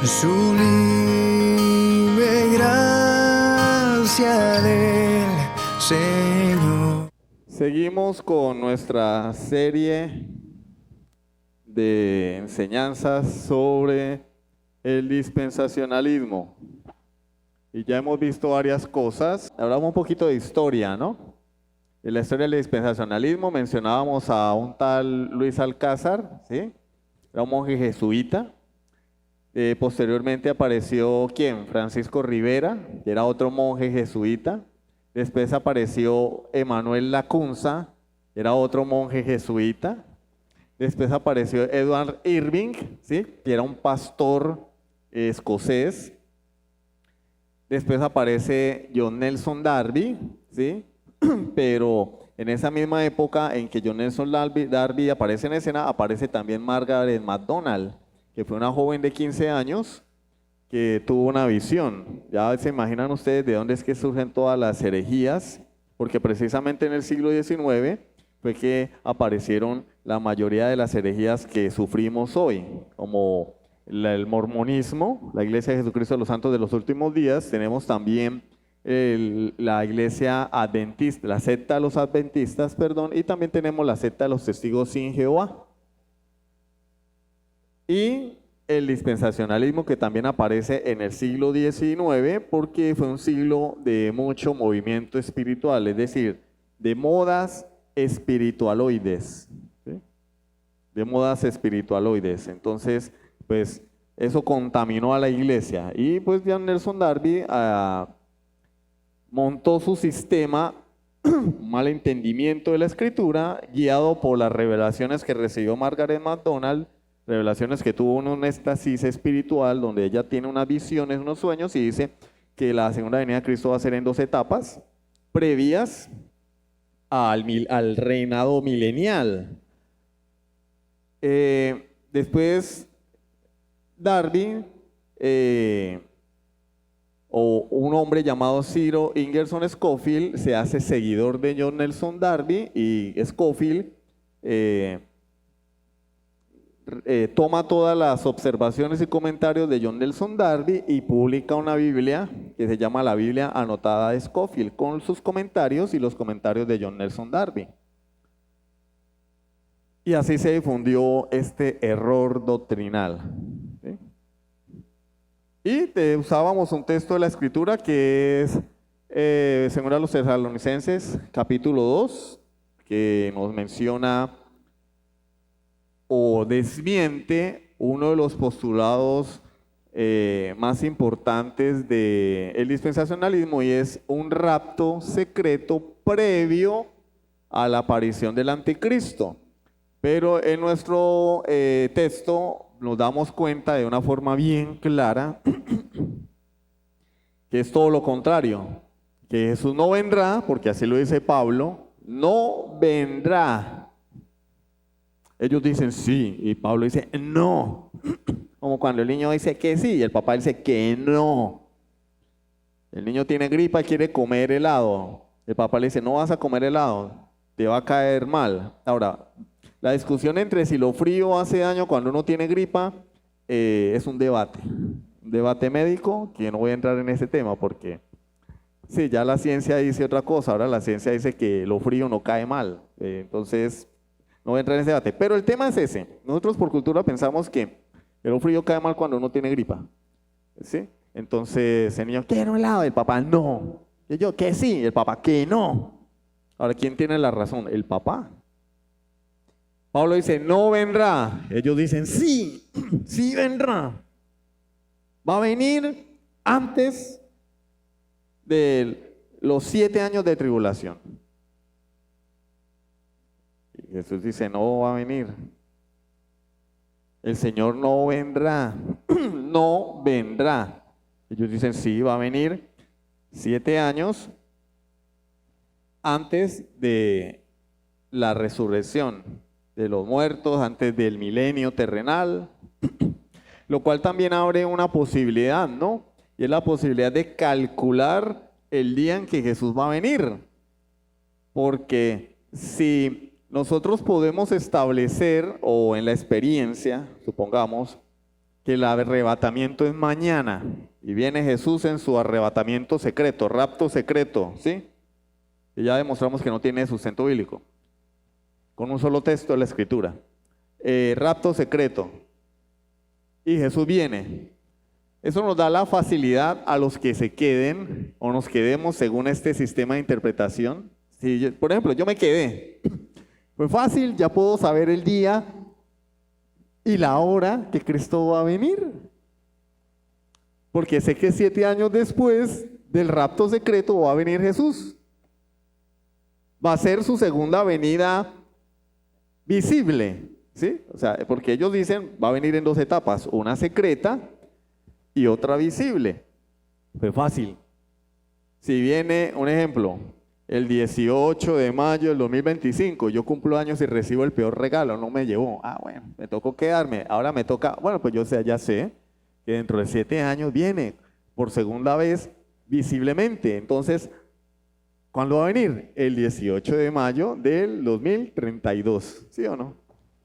Sublime gracia del Señor. Seguimos con nuestra serie de enseñanzas sobre el dispensacionalismo. Y ya hemos visto varias cosas. Hablamos un poquito de historia, ¿no? En la historia del dispensacionalismo mencionábamos a un tal Luis Alcázar, ¿sí? Era un monje jesuita. Posteriormente apareció, ¿quién? Francisco Rivera, que era otro monje jesuita. Después apareció Emanuel Lacunza, que era otro monje jesuita. Después apareció Edward Irving, ¿sí? Que era un pastor escocés. Después aparece John Nelson Darby, ¿sí? Pero en esa misma época en que John Nelson Darby aparece en escena, aparece también Margaret MacDonald, que fue una joven de 15 años que tuvo una visión. Ya se imaginan ustedes de dónde es que surgen todas las herejías, porque precisamente en el siglo XIX fue que aparecieron la mayoría de las herejías que sufrimos hoy, como el mormonismo, la Iglesia de Jesucristo de los Santos de los Últimos Días. Tenemos también la Iglesia Adventista, la secta de los Adventistas, perdón, y también tenemos la secta de los Testigos sin Jehová. Y el dispensacionalismo, que también aparece en el siglo XIX, porque fue un siglo de mucho movimiento espiritual, es decir, de modas espiritualoides, ¿sí? De modas espiritualoides. Entonces, pues eso contaminó a la iglesia. Y pues John Nelson Darby montó su sistema, un mal entendimiento de la escritura, guiado por las revelaciones que recibió Margaret MacDonald, revelaciones que tuvo un éxtasis espiritual, donde ella tiene unas visiones, unos sueños, y dice que la segunda venida de Cristo va a ser en 2 etapas previas al reinado milenial. Después Darby, o un hombre llamado Ciro Ingerson Scofield, se hace seguidor de John Nelson Darby, y Scofield toma todas las observaciones y comentarios de John Nelson Darby y publica una Biblia que se llama la Biblia Anotada de Scofield, con sus comentarios y los comentarios de John Nelson Darby. Y así se difundió este error doctrinal, ¿sí? Y usábamos un texto de la Escritura que es según a los Tesalonicenses, capítulo 2, que nos menciona o desmiente uno de los postulados más importantes del dispensacionalismo, y es un rapto secreto previo a la aparición del anticristo. Pero en nuestro texto nos damos cuenta de una forma bien clara que es todo lo contrario, que Jesús no vendrá, porque así lo dice Pablo, no vendrá. Ellos dicen sí, y Pablo dice no. Como cuando el niño dice que sí, y el papá dice que no. El niño tiene gripa y quiere comer helado. El papá le dice, no vas a comer helado, te va a caer mal. Ahora, la discusión entre si lo frío hace daño cuando uno tiene gripa es un debate médico, que no voy a entrar en ese tema porque sí, ya la ciencia dice otra cosa. Ahora la ciencia dice que lo frío no cae mal, entonces no voy a entrar en ese debate. Pero el tema es ese. Nosotros por cultura pensamos que lo frío cae mal cuando uno tiene gripa, ¿sí? Entonces el niño, quiero helado, el papá no. Y yo, que sí, el papá, que no. Ahora, ¿quién tiene la razón? El papá. Pablo dice, no vendrá. Ellos dicen, sí, sí vendrá. Va a venir antes de los 7 años de tribulación. Y Jesús dice, no va a venir. El Señor no vendrá. No vendrá. Ellos dicen, sí, va a venir 7 años antes de la resurrección de los muertos, antes del milenio terrenal, lo cual también abre una posibilidad, ¿no? Y es la posibilidad de calcular el día en que Jesús va a venir. Porque si nosotros podemos establecer, o en la experiencia, supongamos, que el arrebatamiento es mañana y viene Jesús en su arrebatamiento secreto, rapto secreto, ¿sí? Y ya demostramos que no tiene sustento bíblico, con un solo texto de la Escritura. Rapto secreto. Y Jesús viene. Eso nos da la facilidad a los que se queden o nos quedemos según este sistema de interpretación. Si por ejemplo, yo me quedé, fue fácil, ya puedo saber el día y la hora que Cristo va a venir. Porque sé que 7 años después del rapto secreto va a venir Jesús. Va a ser su segunda venida visible, ¿sí? O sea, porque ellos dicen, va a venir en 2 etapas, una secreta y otra visible. Fue fácil. Si viene, un ejemplo, el 18 de mayo del 2025, yo cumplo años y recibo el peor regalo, no me llevó. Bueno, me tocó quedarme. Ahora me toca, bueno, pues yo ya sé que dentro de 7 años viene por segunda vez visiblemente. Entonces, ¿cuándo va a venir? El 18 de mayo del 2032, ¿sí o no?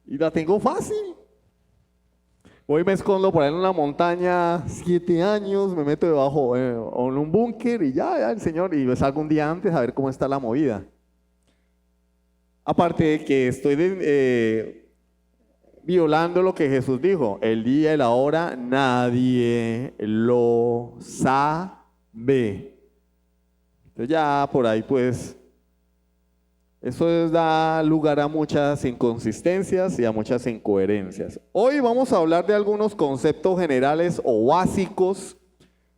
Y la tengo fácil. Hoy me escondo por ahí en una montaña 7 años, me meto debajo en un búnker y ya el Señor, y salgo un día antes a ver cómo está la movida. Aparte de que estoy violando lo que Jesús dijo, el día y la hora nadie lo sabe. Entonces ya por ahí pues, eso da lugar a muchas inconsistencias y a muchas incoherencias. Hoy vamos a hablar de algunos conceptos generales o básicos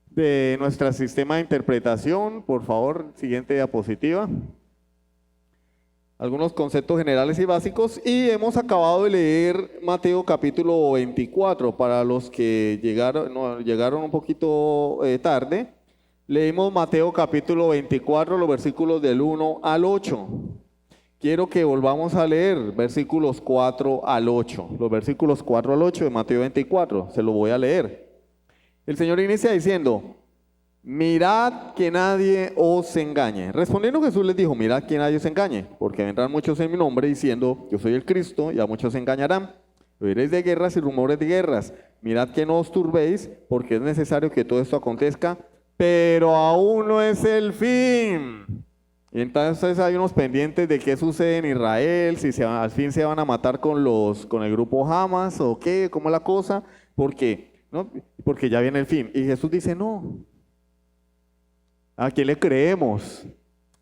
de nuestro sistema de interpretación. Por favor, siguiente diapositiva. Algunos conceptos generales y básicos. Y hemos acabado de leer Mateo capítulo 24. Para los que llegaron un poquito tarde, leímos Mateo capítulo 24, los versículos del 1 al 8. Quiero que volvamos a leer versículos 4 al 8. Los versículos 4 al 8 de Mateo 24. Se los voy a leer. El Señor inicia diciendo: mirad que nadie os engañe. Respondiendo Jesús les dijo: mirad que nadie os engañe, porque vendrán muchos en mi nombre diciendo: yo soy el Cristo, y a muchos se engañarán. Oiréis de guerras y rumores de guerras. Mirad que no os turbéis, porque es necesario que todo esto acontezca, pero aún no es el fin. Y entonces hay unos pendientes de qué sucede en Israel, si al fin se van a matar con el grupo Hamas o qué, cómo es la cosa, porque ya viene el fin. Y Jesús dice: no. ¿A quién le creemos?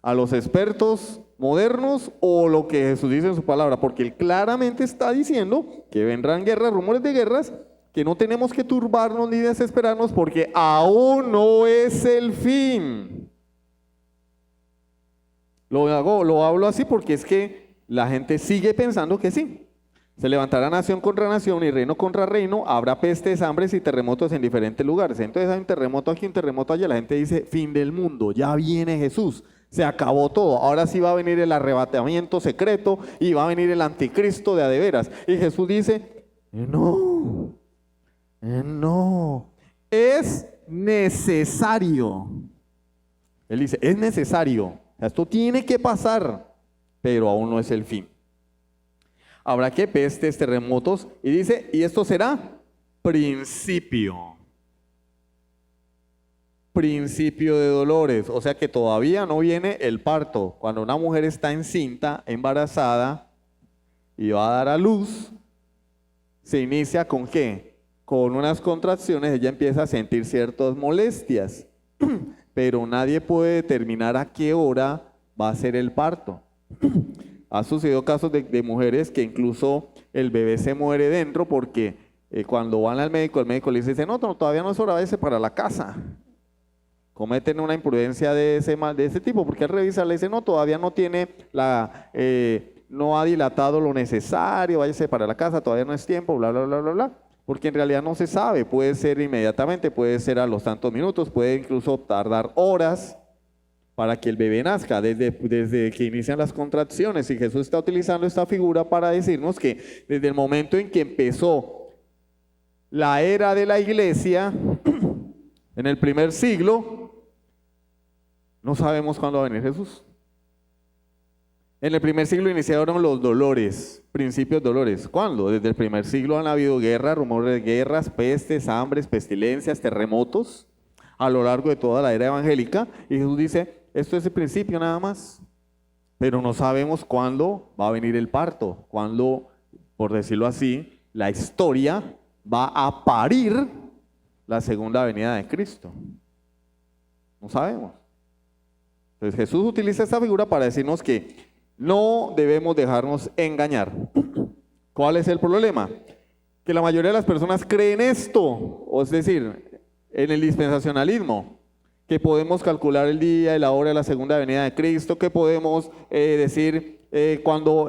¿A los expertos modernos o lo que Jesús dice en su palabra? Porque Él claramente está diciendo que vendrán guerras, rumores de guerras, que no tenemos que turbarnos ni desesperarnos porque aún no es el fin. Lo hablo así porque es que la gente sigue pensando que sí. Se levantará nación contra nación y reino contra reino, habrá pestes, hambres y terremotos en diferentes lugares. Entonces hay un terremoto aquí, un terremoto allá. La gente dice: fin del mundo, ya viene Jesús, se acabó todo. Ahora sí va a venir el arrebatamiento secreto y va a venir el anticristo de a de veras. Y Jesús dice: no, es necesario. Él dice: es necesario. Esto tiene que pasar, pero aún no es el fin. Habrá que pestes, terremotos, y dice: y esto será principio de dolores. O sea que todavía no viene el parto. Cuando una mujer está encinta, embarazada, y va a dar a luz, se inicia ¿con qué? Con unas contracciones. Ella empieza a sentir ciertas molestias. Pero nadie puede determinar a qué hora va a ser el parto. Ha sucedido casos de mujeres que incluso el bebé se muere dentro porque cuando van al médico, el médico le dice: no, todavía no es hora, váyase para la casa. Cometen una imprudencia de ese tipo, porque al revisar le dice: no, todavía no tiene no ha dilatado lo necesario, váyase para la casa, todavía no es tiempo, bla, bla, bla, bla, bla. Porque en realidad no se sabe, puede ser inmediatamente, puede ser a los tantos minutos, puede incluso tardar horas para que el bebé nazca, desde que inician las contracciones. Y Jesús está utilizando esta figura para decirnos que desde el momento en que empezó la era de la iglesia, en el primer siglo, no sabemos cuándo va a venir Jesús. En el primer siglo iniciaron los dolores, principios dolores. ¿Cuándo? Desde el primer siglo han habido guerras, rumores de guerras, pestes, hambres, pestilencias, terremotos, a lo largo de toda la era evangélica. Y Jesús dice, esto es el principio nada más. Pero no sabemos cuándo va a venir el parto, cuándo, por decirlo así, la historia va a parir la segunda venida de Cristo. No sabemos. Entonces Jesús utiliza esta figura para decirnos que no debemos dejarnos engañar. ¿Cuál es el problema? Que la mayoría de las personas creen esto, o es decir, en el dispensacionalismo, que podemos calcular el día y la hora de la segunda venida de Cristo, que podemos decir cuando,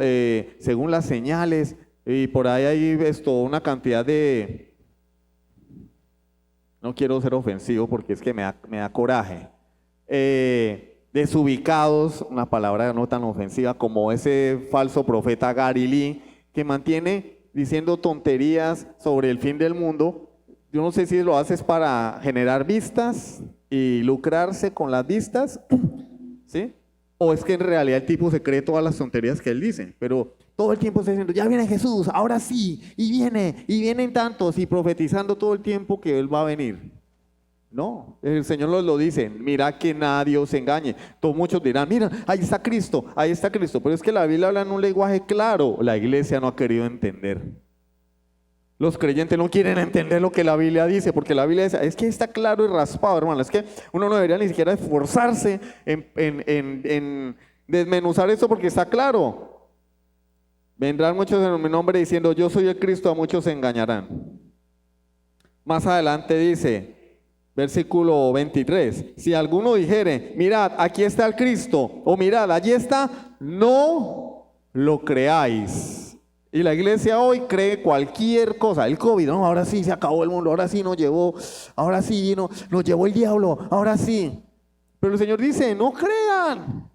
según las señales, y por ahí hay una cantidad de, no quiero ser ofensivo porque es que me da coraje, desubicados, una palabra no tan ofensiva como ese falso profeta Gary Lee, que mantiene diciendo tonterías sobre el fin del mundo. Yo no sé si lo haces para generar vistas y lucrarse con las vistas, ¿sí? O es que en realidad el tipo se cree todas las tonterías que él dice, pero todo el tiempo está diciendo, ya viene Jesús, ahora sí, y vienen tantos, y profetizando todo el tiempo que él va a venir. No, el Señor lo dice, mira que nadie os engañe. Todos muchos dirán, mira, ahí está Cristo, pero es que la Biblia habla en un lenguaje claro, la iglesia no ha querido entender. Los creyentes no quieren entender lo que la Biblia dice, porque la Biblia dice, es que está claro y raspado, hermano, es que uno no debería ni siquiera esforzarse en desmenuzar esto porque está claro. Vendrán muchos en mi nombre diciendo, yo soy el Cristo, a muchos se engañarán. Más adelante dice, versículo 23, si alguno dijere, mirad, aquí está el Cristo, o mirad, allí está, no lo creáis. Y la iglesia hoy cree cualquier cosa, el COVID, no, ahora sí se acabó el mundo, ahora sí nos llevó el diablo, ahora sí. Pero el Señor dice, no crean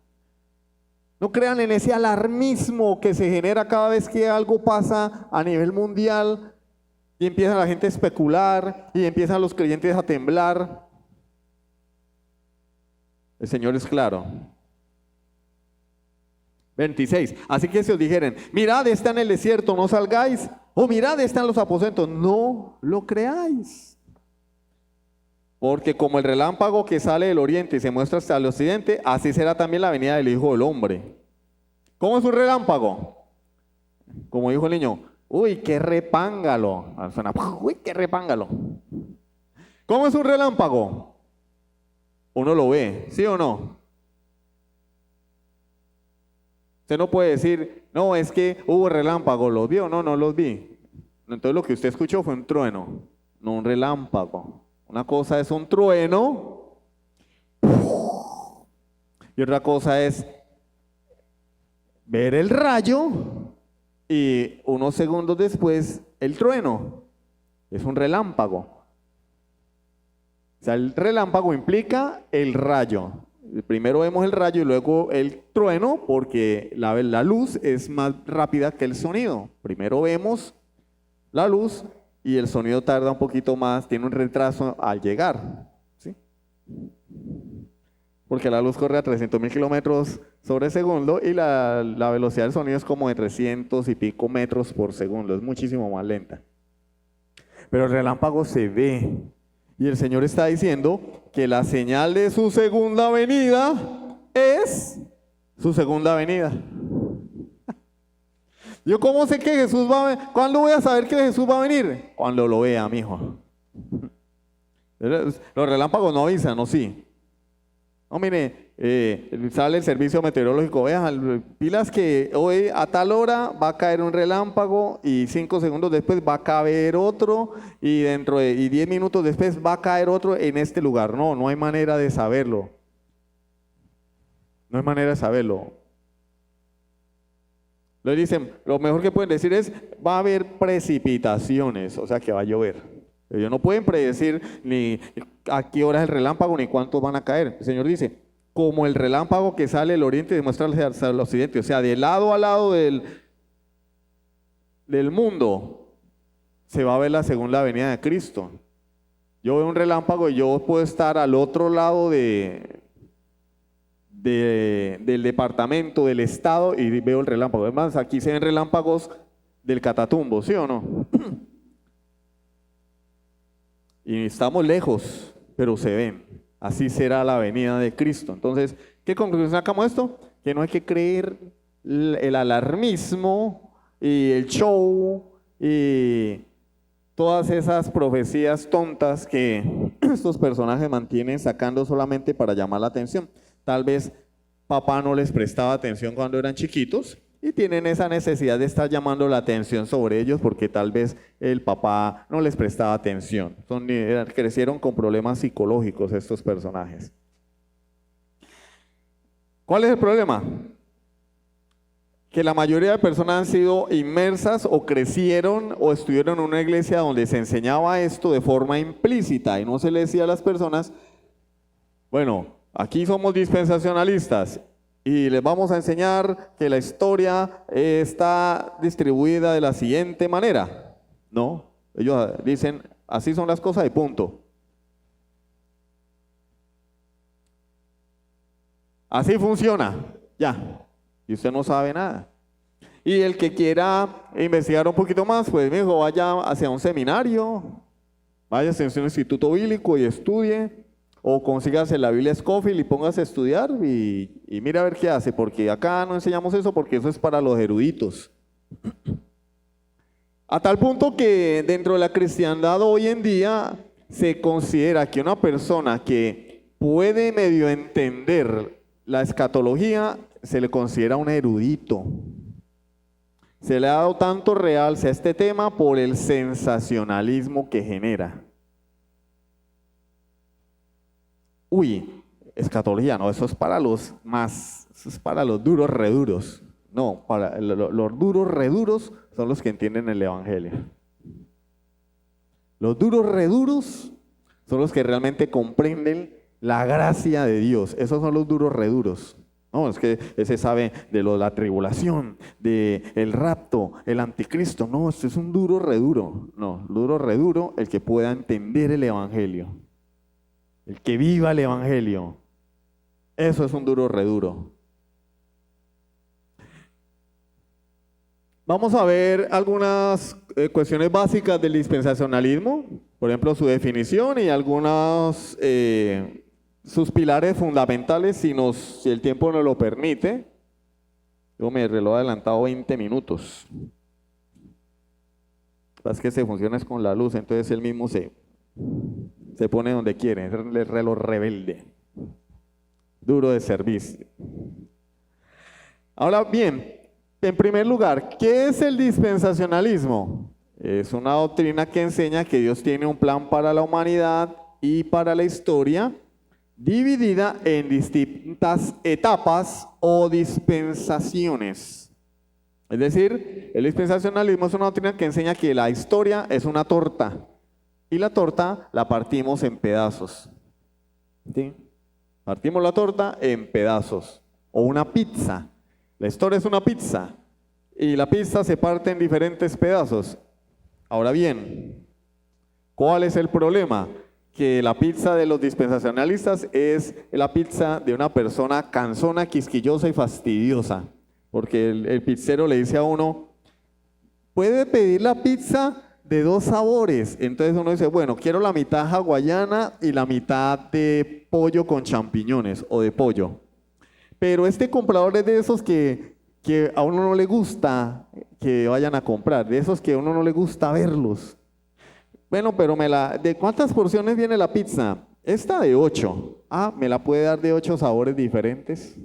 en ese alarmismo que se genera cada vez que algo pasa a nivel mundial. Y empieza la gente a especular y empiezan los creyentes a temblar. El Señor es claro. 26. Así que si os dijeren, mirad, está en el desierto, no salgáis. O mirad, está en los aposentos, no lo creáis. Porque como el relámpago que sale del oriente y se muestra hasta el occidente, así será también la venida del Hijo del Hombre. ¿Cómo es un relámpago? Como dijo el niño, uy, qué repángalo. Suena, uy, qué repángalo. ¿Cómo es un relámpago? Uno lo ve, ¿sí o no? Usted no puede decir, no, es que hubo relámpago, ¿los vio? No, no los vi. Entonces lo que usted escuchó fue un trueno, no un relámpago. Una cosa es un trueno y otra cosa es ver el rayo y unos segundos después el trueno. Es un relámpago. O sea, el relámpago implica el rayo. Primero vemos el rayo y luego el trueno, porque la luz es más rápida que el sonido. Primero vemos la luz y el sonido tarda un poquito más, tiene un retraso al llegar, ¿sí? Porque la luz corre a 300.000 kilómetros sobre segundo y la velocidad del sonido es como de 300 y pico metros por segundo, es muchísimo más lenta. Pero el relámpago se ve. Y el Señor está diciendo que la señal de su segunda venida es su segunda venida. ¿Yo cómo sé que Jesús va a venir? ¿Cuándo voy a saber que Jesús va a venir? Cuando lo vea, mijo. Los relámpagos no avisan, ¿no? Sí. No, mire, sale el servicio meteorológico, vean, pilas que hoy a tal hora va a caer un relámpago y 5 segundos después va a caer otro y dentro de 10 minutos después va a caer otro en este lugar. No, no hay manera de saberlo. No hay manera de saberlo. Le dicen, lo mejor que pueden decir es, va a haber precipitaciones, o sea que va a llover. Ellos no pueden predecir ni a qué hora es el relámpago ni cuántos van a caer. El Señor dice, como el relámpago que sale del oriente y demuestra hacia el occidente, o sea, de lado a lado del mundo, se va a ver la segunda venida de Cristo. Yo veo un relámpago y yo puedo estar al otro lado del departamento, del estado, y veo el relámpago. Además, aquí se ven relámpagos del Catatumbo, ¿sí o no? Y estamos lejos, pero se ven. Así será la venida de Cristo. Entonces, ¿qué conclusión sacamos de esto? Que no hay que creer el alarmismo y el show y todas esas profecías tontas que estos personajes mantienen sacando solamente para llamar la atención. Tal vez papá no les prestaba atención cuando eran chiquitos y tienen esa necesidad de estar llamando la atención sobre ellos porque tal vez el papá no les prestaba atención. Crecieron con problemas psicológicos estos personajes. ¿Cuál es el problema? Que la mayoría de personas han sido inmersas o crecieron o estuvieron en una iglesia donde se enseñaba esto de forma implícita y no se le decía a las personas, bueno, aquí somos dispensacionalistas y les vamos a enseñar que la historia está distribuida de la siguiente manera. No, ellos dicen, así son las cosas y punto. Así funciona, ya. Y usted no sabe nada. Y el que quiera investigar un poquito más, pues mi hijo, vaya hacia un seminario, vaya hacia un instituto bíblico y estudie, o consígase la Biblia Scofield y póngase a estudiar y mira a ver qué hace, porque acá no enseñamos eso porque eso es para los eruditos. A tal punto que dentro de la cristiandad hoy en día se considera que una persona que puede medio entender la escatología se le considera un erudito. Se le ha dado tanto realce a este tema por el sensacionalismo que genera. Uy, escatología, no, eso es para los más, eso es para los duros reduros. No, para los duros reduros son los que entienden el evangelio. Los duros reduros son los que realmente comprenden la gracia de Dios. Esos son los duros reduros. No, es que ese sabe de la tribulación, del rapto, el anticristo. No, este es un duro reduro. No, duro reduro, el que pueda entender el evangelio. El que viva el evangelio. Eso es un duro reduro. Vamos a ver algunas cuestiones básicas del dispensacionalismo. Por ejemplo, su definición y algunos sus pilares fundamentales, si el tiempo nos lo permite. Yo me reloj adelantado 20 minutos. Es que se funciona es con la luz, entonces él mismo se pone donde quiere, el reloj rebelde, duro de servicio. Ahora bien, en primer lugar, ¿qué es el dispensacionalismo? Es una doctrina que enseña que Dios tiene un plan para la humanidad y para la historia, dividida en distintas etapas o dispensaciones. Es decir, el dispensacionalismo es una doctrina que enseña que la historia es una torta y la torta la partimos en pedazos. ¿Sí? Partimos la torta en pedazos o una pizza. La historia es una pizza y la pizza se parte en diferentes pedazos. Ahora bien, ¿cuál es el problema? Que la pizza de los dispensacionalistas es la pizza de una persona cansona, quisquillosa y fastidiosa. Porque el pizzero le dice a uno, puede pedir la pizza de 2 sabores. Entonces uno dice, bueno, quiero la mitad hawaiana y la mitad de pollo con champiñones o de pollo. Pero este comprador es de esos que a uno no le gusta que vayan a comprar, de esos que a uno no le gusta verlos. Bueno, pero ¿de cuántas porciones viene la pizza? Esta de 8. Ah, ¿me la puede dar de 8 sabores diferentes?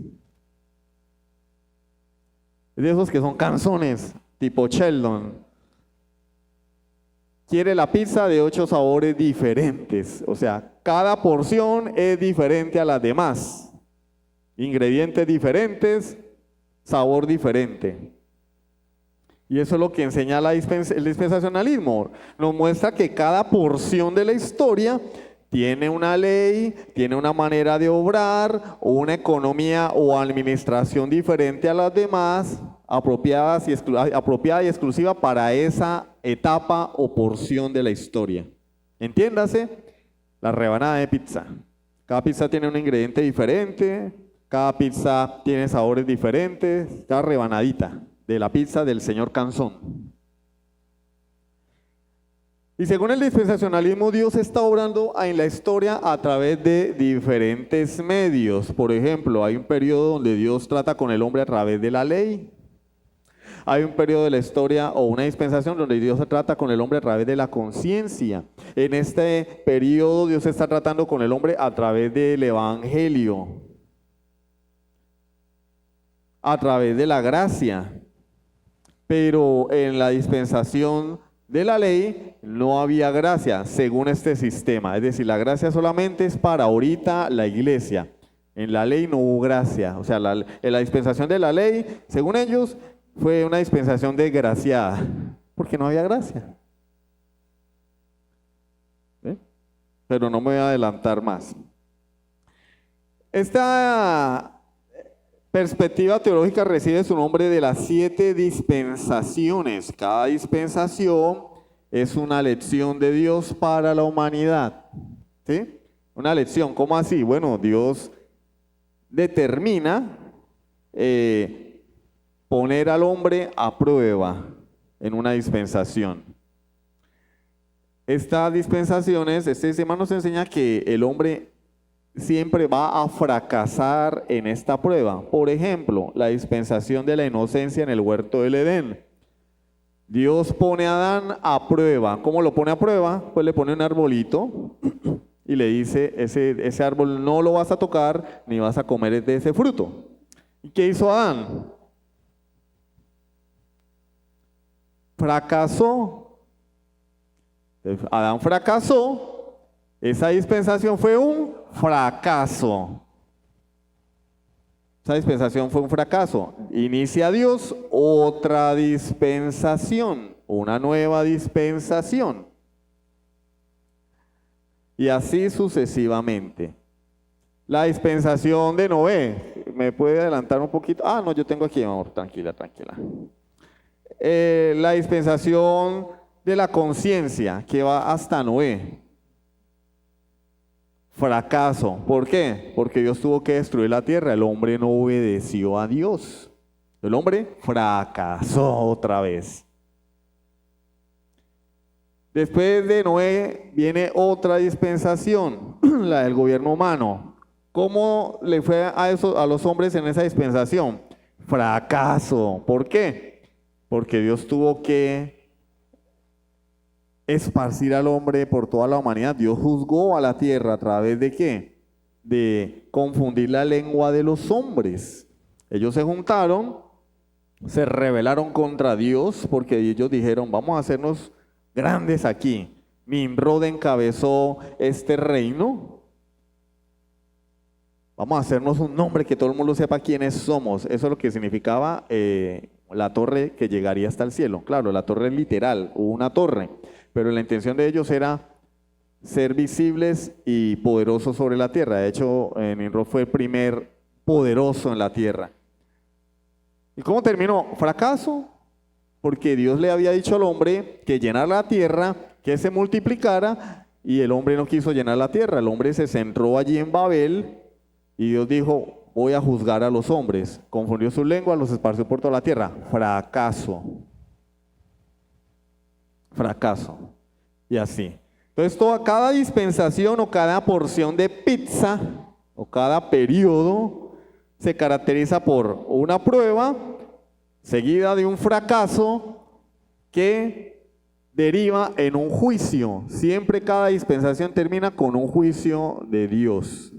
De esos que son canzones, tipo Sheldon. Quiere la pizza de 8 sabores diferentes. O sea, cada porción es diferente a las demás. Ingredientes diferentes, sabor diferente. Y eso es lo que enseña el dispensacionalismo. Nos muestra que cada porción de la historia tiene una ley, tiene una manera de obrar, o una economía o administración diferente a las demás, apropiada y exclusiva para esa etapa o porción de la historia. Entiéndase, la rebanada de pizza. Cada pizza tiene un ingrediente diferente, Cada pizza tiene sabores diferentes, cada rebanadita de la pizza del señor Canzón. Y según el dispensacionalismo, Dios está obrando en la historia a través de diferentes medios. Por ejemplo, hay un periodo donde Dios trata con el hombre a través de la ley. Hay un periodo de la historia o una dispensación donde Dios trata con el hombre a través de la conciencia. En este periodo Dios está tratando con el hombre a través del evangelio, a través de la gracia. Pero en la dispensación de la ley no había gracia según este sistema. Es decir, la gracia solamente es para ahorita la iglesia. En la ley no hubo gracia. O sea, en la dispensación de la ley, según ellos, fue una dispensación desgraciada, porque no había gracia. ¿Eh? Pero no me voy a adelantar más. Esta perspectiva teológica recibe su nombre de las 7 dispensaciones. Cada dispensación es una lección de Dios para la humanidad. ¿Sí? Una lección, ¿cómo así? Bueno, Dios determina poner al hombre a prueba en una dispensación. Estas dispensaciones, este sistema nos enseña que el hombre siempre va a fracasar en esta prueba. Por ejemplo, la dispensación de la inocencia en el huerto del Edén. Dios pone a Adán a prueba. ¿Cómo lo pone a prueba? Pues le pone un arbolito y le dice, ese árbol no lo vas a tocar ni vas a comer de ese fruto. ¿Y qué hizo Adán? Fracasó. Adán fracasó. Esa dispensación fue un fracaso. Esa dispensación fue un fracaso. Inicia Dios otra dispensación, una nueva dispensación. Y así sucesivamente. La dispensación de Noé. ¿Me puede adelantar un poquito? Ah, no, yo tengo aquí, amor. Tranquila, tranquila. La dispensación de la conciencia que va hasta Noé. Fracaso. ¿Por qué? Porque Dios tuvo que destruir la tierra. El hombre no obedeció a Dios. El hombre fracasó otra vez. Después de Noé viene otra dispensación, la del gobierno humano. ¿Cómo le fue a los hombres en esa dispensación? Fracaso. ¿Por qué? Porque Dios tuvo que esparcir al hombre por toda la humanidad. Dios juzgó a la tierra a través de ¿qué? De confundir la lengua de los hombres. Ellos se juntaron, se rebelaron contra Dios porque ellos dijeron, vamos a hacernos grandes aquí. Nimrod encabezó este reino. Vamos a hacernos un nombre que todo el mundo sepa quiénes somos. Eso es lo que significaba la torre que llegaría hasta el cielo. Claro, la torre es literal, una torre. Pero la intención de ellos era ser visibles y poderosos sobre la tierra. De hecho, Nimrod fue el primer poderoso en la tierra. ¿Y cómo terminó? Fracaso, porque Dios le había dicho al hombre que llenara la tierra, que se multiplicara, y el hombre no quiso llenar la tierra. El hombre se centró allí en Babel, y Dios dijo, voy a juzgar a los hombres. Confundió su lengua, los esparció por toda la tierra. Fracaso. Fracaso. Y así. Entonces, cada dispensación o cada porción de pizza o cada periodo se caracteriza por una prueba seguida de un fracaso que deriva en un juicio. Siempre cada dispensación termina con un juicio de Dios.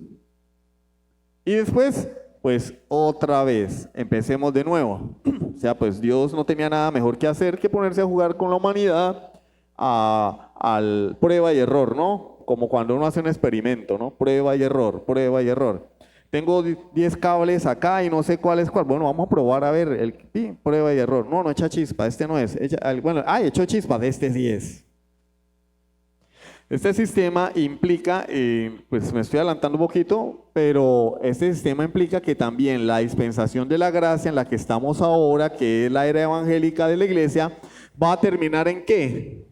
Y después, pues otra vez, empecemos de nuevo. O sea, pues Dios no tenía nada mejor que hacer que ponerse a jugar con la humanidad al prueba y error, ¿no? Como cuando uno hace un experimento, ¿no? Prueba y error, prueba y error. Tengo 10 cables acá y no sé cuál es cuál. Bueno, vamos a probar a ver, prueba y error. No, no echa chispa, este no es. Echó chispa, de este sí es. Este sistema implica, pues me estoy adelantando un poquito, pero este sistema implica que también la dispensación de la gracia en la que estamos ahora, que es la era evangélica de la iglesia, va a terminar ¿en qué?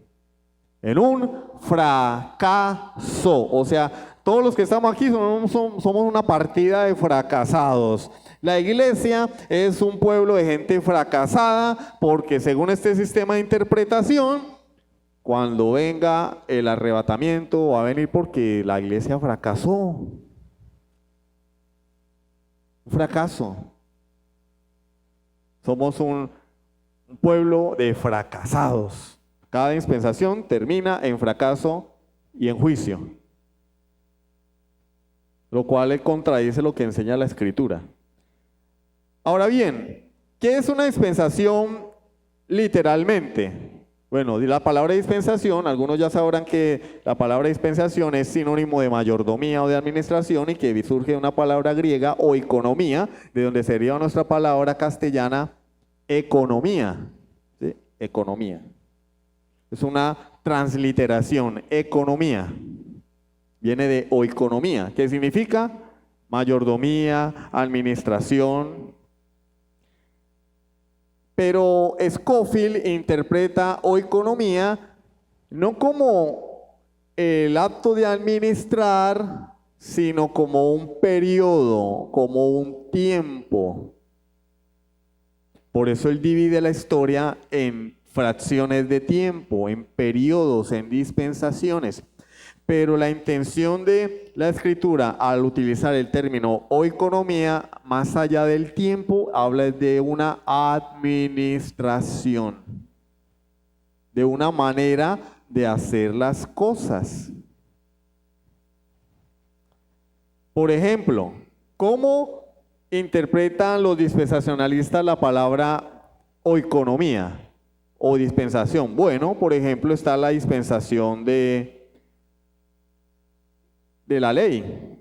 En un fracaso. O sea, todos los que estamos aquí somos una partida de fracasados. La iglesia es un pueblo de gente fracasada porque según este sistema de interpretación, cuando venga el arrebatamiento va a venir porque la iglesia fracasó. Un fracaso. Somos un pueblo de fracasados. Cada dispensación termina en fracaso y en juicio, lo cual le contradice lo que enseña la Escritura. Ahora bien, ¿qué es una dispensación literalmente? Bueno, la palabra dispensación, algunos ya sabrán que la palabra dispensación es sinónimo de mayordomía o de administración y que surge de una palabra griega, oikonomía, de donde sería nuestra palabra castellana economía. ¿Sí? Economía. Es una transliteración, economía. Viene de oikonomía, que significa mayordomía, administración. Pero Scofield interpreta oikonomía no como el acto de administrar, sino como un periodo, como un tiempo. Por eso él divide la historia en fracciones de tiempo, en periodos, en dispensaciones. Pero la intención de la Escritura al utilizar el término oikonomía, más allá del tiempo, habla de una administración, de una manera de hacer las cosas. Por ejemplo, ¿cómo interpretan los dispensacionalistas la palabra oikonomía o dispensación? Bueno, por ejemplo, está la dispensación de la ley,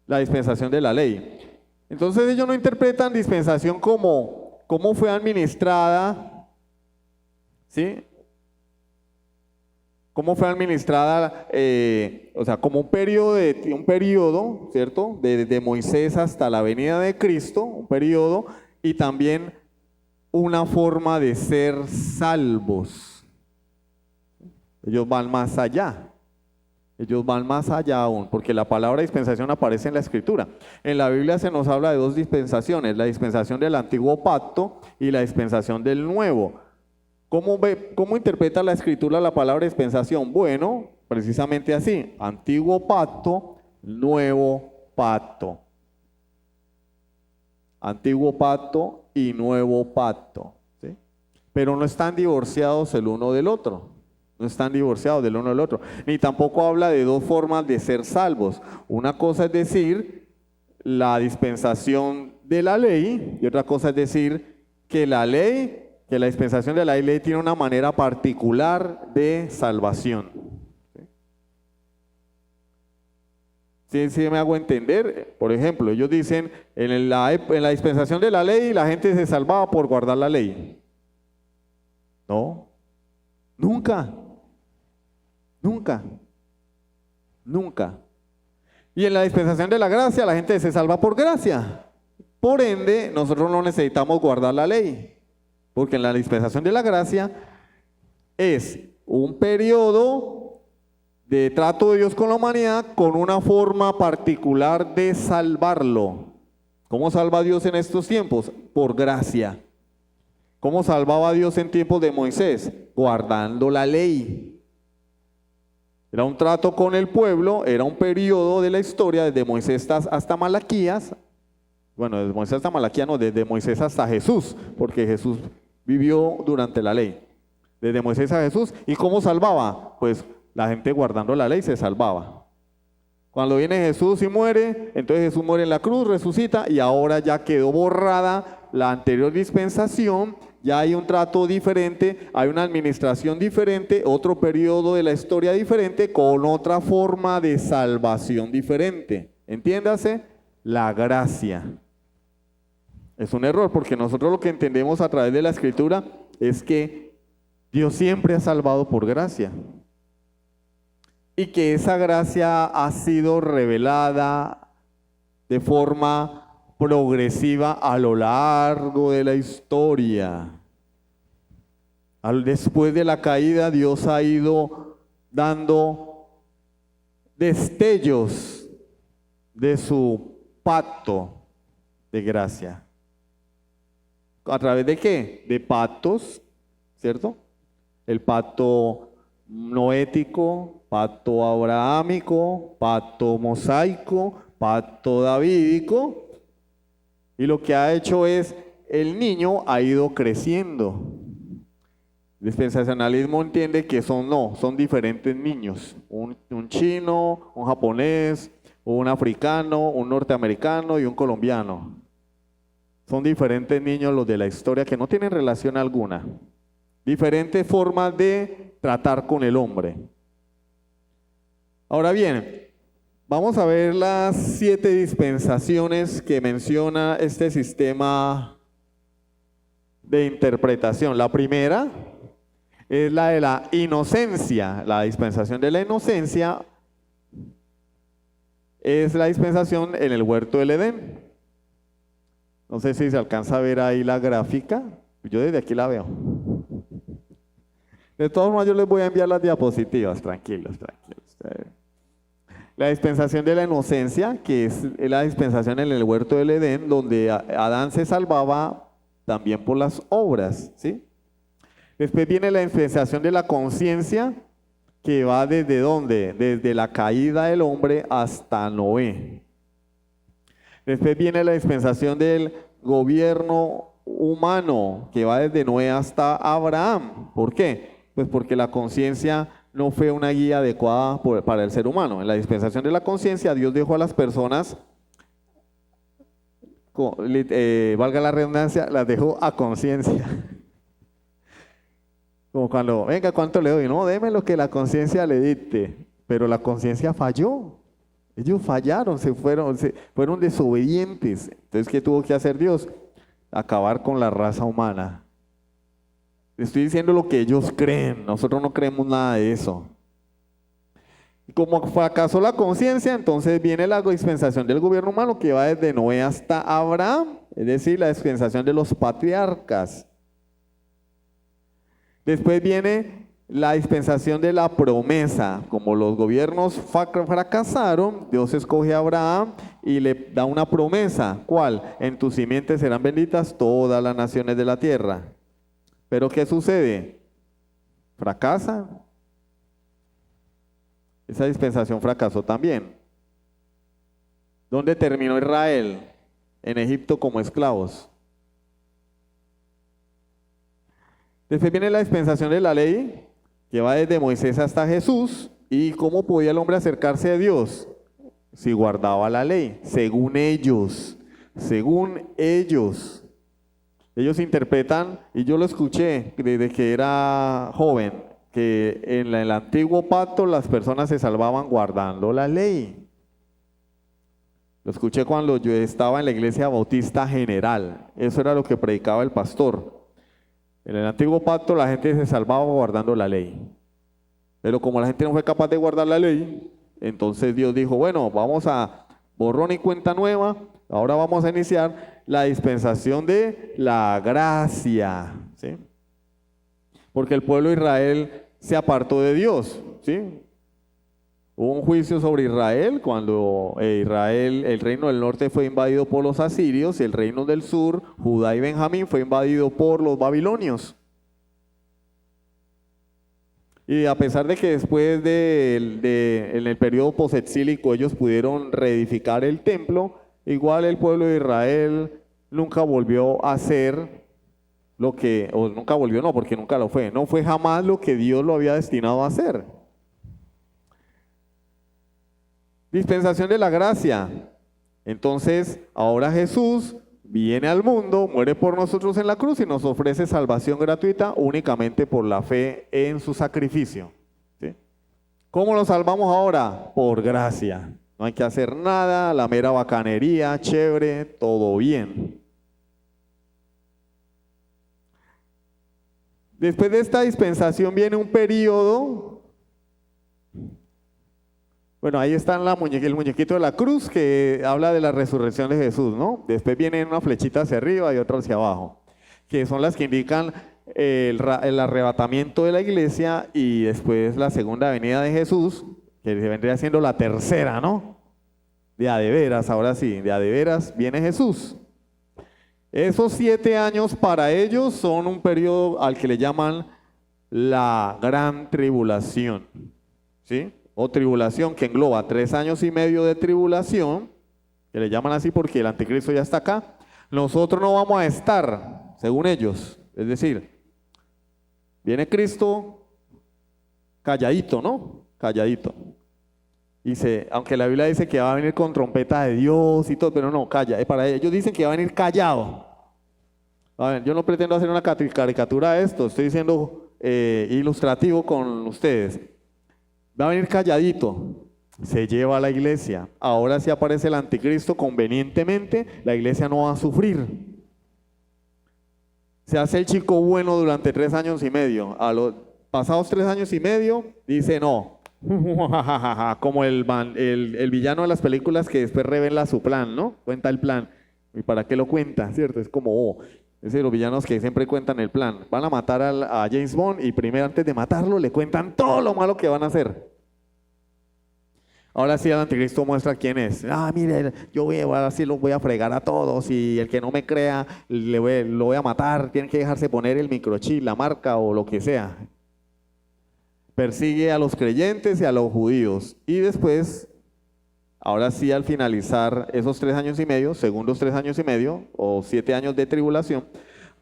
la dispensación de la ley. Entonces ellos no interpretan dispensación como cómo fue administrada, ¿sí? Cómo fue administrada, o sea, como un periodo, ¿cierto? Desde Moisés hasta la venida de Cristo, un periodo, y también una forma de ser salvos. Ellos van más allá. Ellos van más allá aún, porque la palabra dispensación aparece en la Escritura. En la Biblia se nos habla de dos dispensaciones, la dispensación del antiguo pacto y la dispensación del nuevo. ¿Cómo interpreta la Escritura la palabra dispensación? Bueno, precisamente así, antiguo pacto, nuevo pacto. Antiguo pacto y nuevo pacto, ¿sí? Pero no están divorciados el uno del otro. No están divorciados del uno del otro. Ni tampoco habla de dos formas de ser salvos. Una cosa es decir la dispensación de la ley y otra cosa es decir que la dispensación de la ley tiene una manera particular de salvación. ¿Sí me hago entender? Por ejemplo, ellos dicen en la dispensación de la ley la gente se salvaba por guardar la ley. No, nunca. Nunca, nunca. Y en la dispensación de la gracia la gente se salva por gracia. Por ende, nosotros no necesitamos guardar la ley, porque en la dispensación de la gracia es un periodo de trato de Dios con la humanidad con una forma particular de salvarlo. ¿Cómo salva a Dios en estos tiempos? Por gracia. ¿Cómo salvaba a Dios en tiempos de Moisés? Guardando la ley. Era un trato con el pueblo, era un periodo de la historia desde Moisés hasta Malaquías. Bueno, desde Moisés hasta Malaquías no, desde Moisés hasta Jesús, porque Jesús vivió durante la ley. Desde Moisés a Jesús. ¿Y cómo salvaba? Pues la gente guardando la ley se salvaba. Cuando viene Jesús y muere, entonces Jesús muere en la cruz, resucita y ahora ya quedó borrada la anterior dispensación. Ya hay un trato diferente, hay una administración diferente, otro periodo de la historia diferente, con otra forma de salvación diferente. Entiéndase, la gracia. Es un error porque nosotros lo que entendemos a través de la Escritura es que Dios siempre ha salvado por gracia. Y que esa gracia ha sido revelada de forma progresiva a lo largo de la historia. Después de la caída, Dios ha ido dando destellos de su pacto de gracia. ¿A través de qué? De pactos, ¿cierto? El pacto noético, pacto abrahámico, pacto mosaico, pacto davídico. Y lo que ha hecho es, el niño ha ido creciendo. El dispensacionalismo entiende que son diferentes niños. Un chino, un japonés, un africano, un norteamericano y un colombiano. Son diferentes niños los de la historia que no tienen relación alguna. Diferentes formas de tratar con el hombre. Ahora bien, vamos a ver las 7 dispensaciones que menciona este sistema de interpretación. La primera es la de la inocencia. La dispensación de la inocencia es la dispensación en el huerto del Edén. No sé si se alcanza a ver ahí la gráfica. Yo desde aquí la veo. De todos modos, yo les voy a enviar las diapositivas. Tranquilos, tranquilos. La dispensación de la inocencia, que es la dispensación en el huerto del Edén, donde Adán se salvaba también por las obras, ¿sí? Después viene la dispensación de la conciencia, que va desde ¿dónde? Desde la caída del hombre hasta Noé. Después viene la dispensación del gobierno humano, que va desde Noé hasta Abraham. ¿Por qué? Pues porque la conciencia no fue una guía adecuada para el ser humano. En la dispensación de la conciencia, Dios dejó a las personas, valga la redundancia, las dejó a conciencia. Como cuando, venga, ¿cuánto le doy? No, déme lo que la conciencia le dicte. Pero la conciencia falló. Ellos fallaron, fueron desobedientes. Entonces, ¿qué tuvo que hacer Dios? Acabar con la raza humana. Estoy diciendo lo que ellos creen. Nosotros no creemos nada de eso. Y como fracasó la conciencia, entonces viene la dispensación del gobierno humano, que va desde Noé hasta Abraham. Es decir, la dispensación de los patriarcas. Después viene la dispensación de la promesa. Como los gobiernos fracasaron, Dios escoge a Abraham y le da una promesa. ¿Cuál? En tu simiente serán benditas todas las naciones de la tierra. Pero ¿qué sucede? Fracasa. Esa dispensación fracasó también. ¿Dónde terminó Israel? En Egipto como esclavos. Después viene la dispensación de la ley, que va desde Moisés hasta Jesús. ¿Y cómo podía el hombre acercarse a Dios? Si guardaba la ley, según ellos. Según ellos. Ellos interpretan, y yo lo escuché desde que era joven, que en el antiguo pacto las personas se salvaban guardando la ley. Lo escuché cuando yo estaba en la iglesia bautista general. Eso era lo que predicaba el pastor. En el antiguo pacto la gente se salvaba guardando la ley. Pero como la gente no fue capaz de guardar la ley, entonces Dios dijo, bueno, vamos a borrón y cuenta nueva. Ahora vamos a iniciar la dispensación de la gracia, ¿sí? Porque el pueblo de Israel se apartó de Dios, ¿sí? Hubo un juicio sobre Israel cuando Israel, el reino del norte fue invadido por los asirios y el reino del sur, Judá y Benjamín, fue invadido por los babilonios. Y a pesar de que después en el periodo posexílico ellos pudieron reedificar el templo, igual el pueblo de Israel nunca volvió a ser lo que, o nunca volvió, no, porque nunca lo fue, no fue jamás lo que Dios lo había destinado a hacer. Dispensación de la gracia. Entonces, ahora Jesús viene al mundo, muere por nosotros en la cruz y nos ofrece salvación gratuita únicamente por la fe en su sacrificio. ¿Sí? ¿Cómo nos salvamos ahora? Por gracia. No hay que hacer nada, la mera bacanería, chévere, todo bien. Después de esta dispensación viene un periodo. Bueno, ahí está el muñequito de la cruz que habla de la resurrección de Jesús, ¿no? Después viene una flechita hacia arriba y otra hacia abajo, que son las que indican el arrebatamiento de la iglesia y después la segunda venida de Jesús, que vendría siendo la tercera, ¿no? De a de veras, ahora sí, de a de veras viene Jesús. Esos 7 años para ellos son un periodo al que le llaman la gran tribulación, ¿sí? O tribulación que engloba 3 años y medio de tribulación, que le llaman así porque el anticristo ya está acá. Nosotros no vamos a estar, según ellos, es decir, viene Cristo calladito, ¿no? Calladito. Dice, aunque la Biblia dice que va a venir con trompeta de Dios y todo, pero no, calla. Para ellos dicen que va a venir callado. A ver, yo no pretendo hacer una caricatura de esto, estoy siendo ilustrativo con ustedes. Va a venir calladito, se lleva a la iglesia. Ahora si aparece el anticristo convenientemente, la iglesia no va a sufrir. Se hace el chico bueno durante 3 años y medio. A los pasados 3 años y medio, dice no. Como el villano de las películas que después revela su plan, ¿no? Cuenta el plan. ¿Y para qué lo cuenta? ¿Cierto? Es como, es de los villanos que siempre cuentan el plan. Van a matar a James Bond y primero antes de matarlo le cuentan todo lo malo que van a hacer. Ahora sí el anticristo muestra quién es. Mire, ahora sí los voy a fregar a todos y el que no me crea lo voy a matar. Tienen que dejarse poner el microchip, la marca o lo que sea. Persigue a los creyentes y a los judíos. Y después, ahora sí al finalizar esos 3 años y medio, segundos 3 años y medio, o 7 años de tribulación,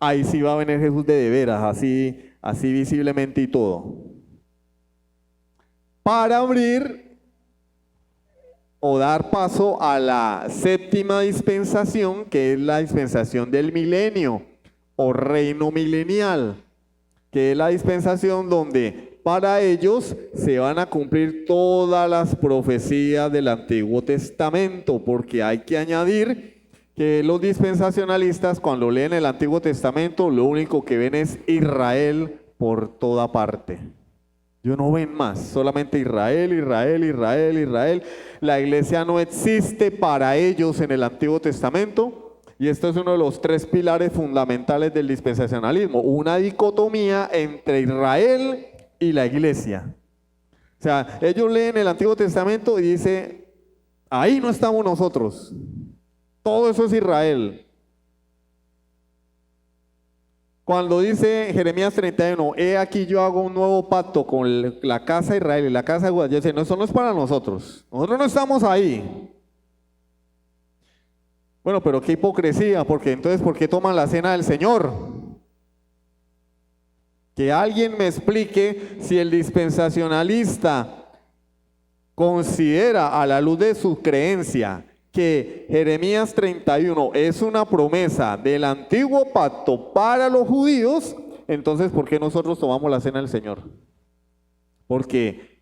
ahí sí va a venir Jesús de veras, así visiblemente y todo. Para abrir o dar paso a la séptima dispensación, que es la dispensación del milenio, o reino milenial, que es la dispensación donde para ellos se van a cumplir todas las profecías del Antiguo Testamento, porque hay que añadir que los dispensacionalistas cuando leen el Antiguo Testamento lo único que ven es Israel por toda parte. Ellos no ven más, solamente Israel, Israel, Israel, Israel. La iglesia no existe para ellos en el Antiguo Testamento. Y esto es uno de los 3 pilares fundamentales del dispensacionalismo, una dicotomía entre Israel y la iglesia. O sea, ellos leen el Antiguo Testamento y dice, ahí no estamos nosotros, todo eso es Israel. Cuando dice Jeremías 31, he aquí yo hago un nuevo pacto con la casa de Israel y la casa de Judá, yo dice, no, eso no es para nosotros no estamos ahí. Bueno, pero qué hipocresía, porque entonces, ¿por qué toman la cena del Señor? Que alguien me explique si el dispensacionalista considera a la luz de su creencia que Jeremías 31 es una promesa del antiguo pacto para los judíos, entonces ¿por qué nosotros tomamos la cena del Señor? Porque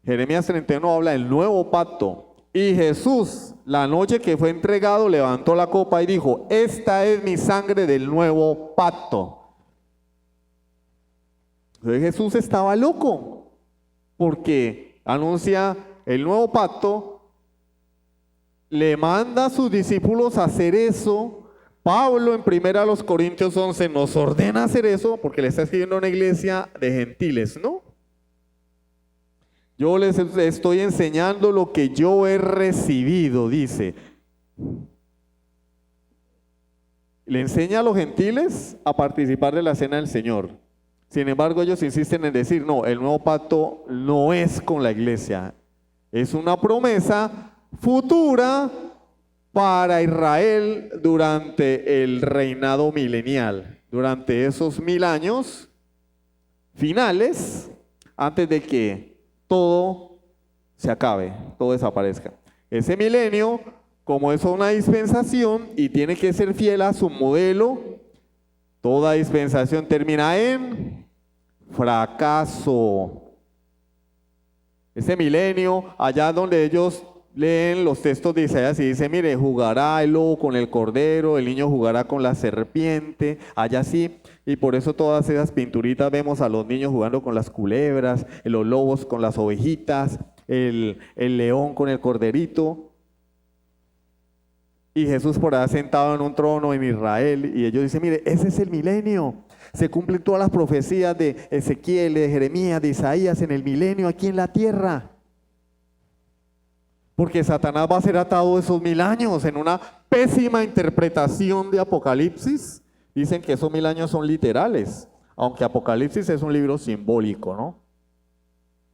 Jeremías 31 habla del nuevo pacto. Y Jesús, la noche que fue entregado, levantó la copa y dijo, esta es mi sangre del nuevo pacto. Entonces Jesús estaba loco, porque anuncia el nuevo pacto, le manda a sus discípulos a hacer eso. Pablo en 1 Corintios 11 nos ordena hacer eso, porque le está escribiendo a una iglesia de gentiles, ¿no? Yo les estoy enseñando lo que yo he recibido, dice. Le enseña a los gentiles a participar de la cena del Señor. Sin embargo, ellos insisten en decir, no, el nuevo pacto no es con la iglesia. Es una promesa futura para Israel durante el reinado milenial. Durante esos 1000 años finales, antes de que todo se acabe, todo desaparezca. Ese milenio, como es una dispensación y tiene que ser fiel a su modelo, toda dispensación termina en fracaso. Ese milenio, allá donde ellos leen los textos de Isaías y dice, mire, jugará el lobo con el cordero, el niño jugará con la serpiente, allá sí. Y por eso todas esas pinturitas vemos a los niños jugando con las culebras, los lobos con las ovejitas, el león con el corderito. Y Jesús por allá sentado en un trono en Israel. Y ellos dicen, mire, ese es el milenio. Se cumplen todas las profecías de Ezequiel, de Jeremías, de Isaías en el milenio aquí en la tierra. Porque Satanás va a ser atado esos 1000 años en una pésima interpretación de Apocalipsis. Dicen que esos 1000 años son literales, aunque Apocalipsis es un libro simbólico, ¿no?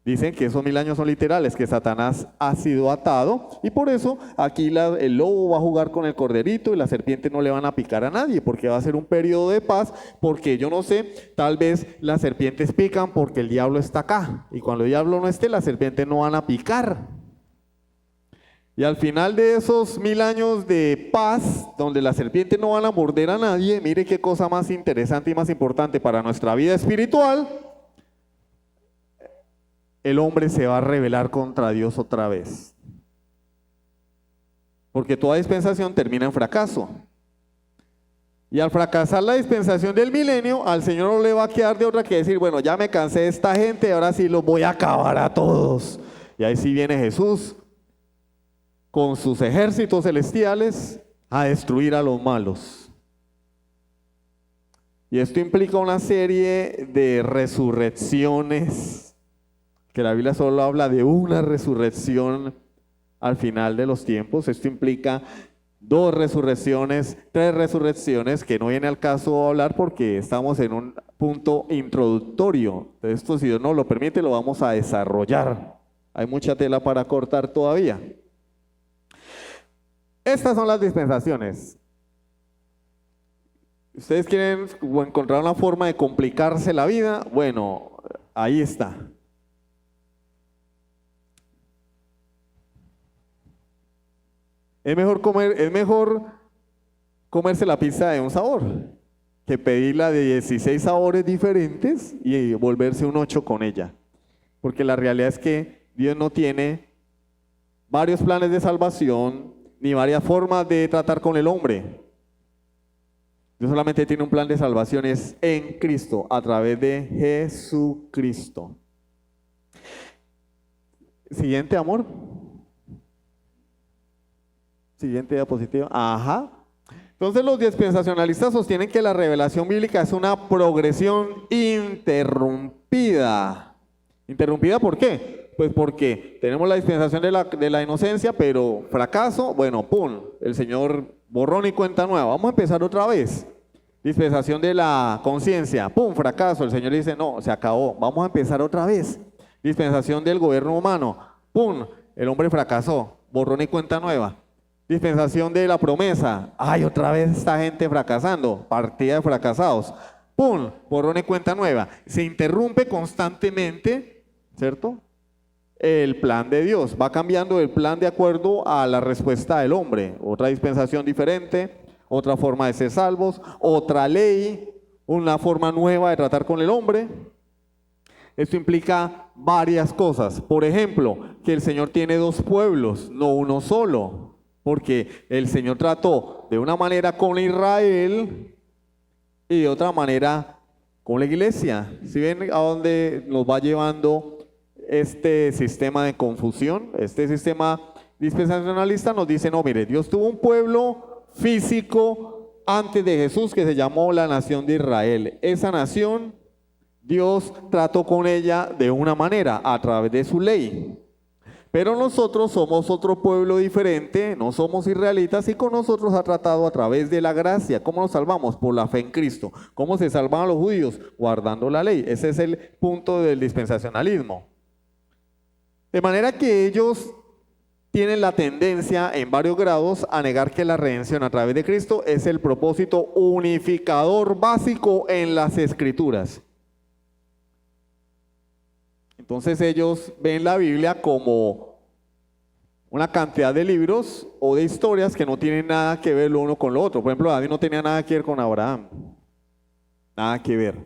Dicen que esos 1000 años son literales, que Satanás ha sido atado y por eso aquí el lobo va a jugar con el corderito y la serpiente no le van a picar a nadie porque va a ser un periodo de paz, porque yo no sé, tal vez las serpientes pican porque el diablo está acá y cuando el diablo no esté, las serpientes no van a picar. Y al final de esos 1000 años de paz, donde las serpientes no van a morder a nadie, mire qué cosa más interesante y más importante para nuestra vida espiritual. El hombre se va a rebelar contra Dios otra vez. Porque toda dispensación termina en fracaso. Y al fracasar la dispensación del milenio, al Señor no le va a quedar de otra que decir, bueno, ya me cansé de esta gente, ahora sí los voy a acabar a todos. Y ahí sí viene Jesús con sus ejércitos celestiales a destruir a los malos. Y esto implica una serie de resurrecciones, que la Biblia solo habla de una resurrección al final de los tiempos. Esto implica 2 resurrecciones, 3 resurrecciones, que no viene al caso hablar porque estamos en un punto introductorio. De esto, si Dios nos lo permite, lo vamos a desarrollar. Hay mucha tela para cortar todavía. Estas son las dispensaciones. ¿Ustedes quieren encontrar una forma de complicarse la vida? Bueno, ahí está. Es mejor comerse la pizza de un sabor que pedirla de 16 sabores diferentes y volverse un 8 con ella. Porque la realidad es que Dios no tiene varios planes de salvación ni varias formas de tratar con el hombre. Dios solamente tiene un plan de salvación, es en Cristo, a través de Jesucristo. Siguiente, amor. Siguiente diapositiva. Ajá. Entonces los dispensacionalistas sostienen que la revelación bíblica es una progresión interrumpida. ¿Interrumpida por qué? Pues porque tenemos la dispensación de la inocencia, pero fracaso, bueno, pum, el Señor borrón y cuenta nueva. Vamos a empezar otra vez. Dispensación de la conciencia, pum, fracaso. El Señor dice, no, se acabó, vamos a empezar otra vez. Dispensación del gobierno humano, pum, el hombre fracasó, borrón y cuenta nueva. Dispensación de la promesa, ay, otra vez esta gente fracasando, partida de fracasados, pum, borrón y cuenta nueva. Se interrumpe constantemente, ¿cierto? El plan de Dios, va cambiando el plan de acuerdo a la respuesta del hombre. Otra dispensación diferente, otra forma de ser salvos, otra ley, una forma nueva de tratar con el hombre. Esto implica varias cosas. Por ejemplo, que el Señor tiene 2 pueblos, no uno solo. Porque el Señor trató de una manera con Israel y de otra manera con la iglesia. ¿Sí ven a dónde nos va llevando este sistema de confusión? Este sistema dispensacionalista nos dice, no, mire, Dios tuvo un pueblo físico antes de Jesús que se llamó la nación de Israel. Esa nación, Dios trató con ella de una manera, a través de su ley. Pero nosotros somos otro pueblo diferente, no somos israelitas y con nosotros ha tratado a través de la gracia. ¿Cómo nos salvamos? Por la fe en Cristo. ¿Cómo se salvan los judíos? Guardando la ley. Ese es el punto del dispensacionalismo. De manera que ellos tienen la tendencia en varios grados a negar que la redención a través de Cristo es el propósito unificador básico en las Escrituras. Entonces ellos ven la Biblia como una cantidad de libros o de historias que no tienen nada que ver lo uno con lo otro. Por ejemplo, David no tenía nada que ver con Abraham. Nada que ver.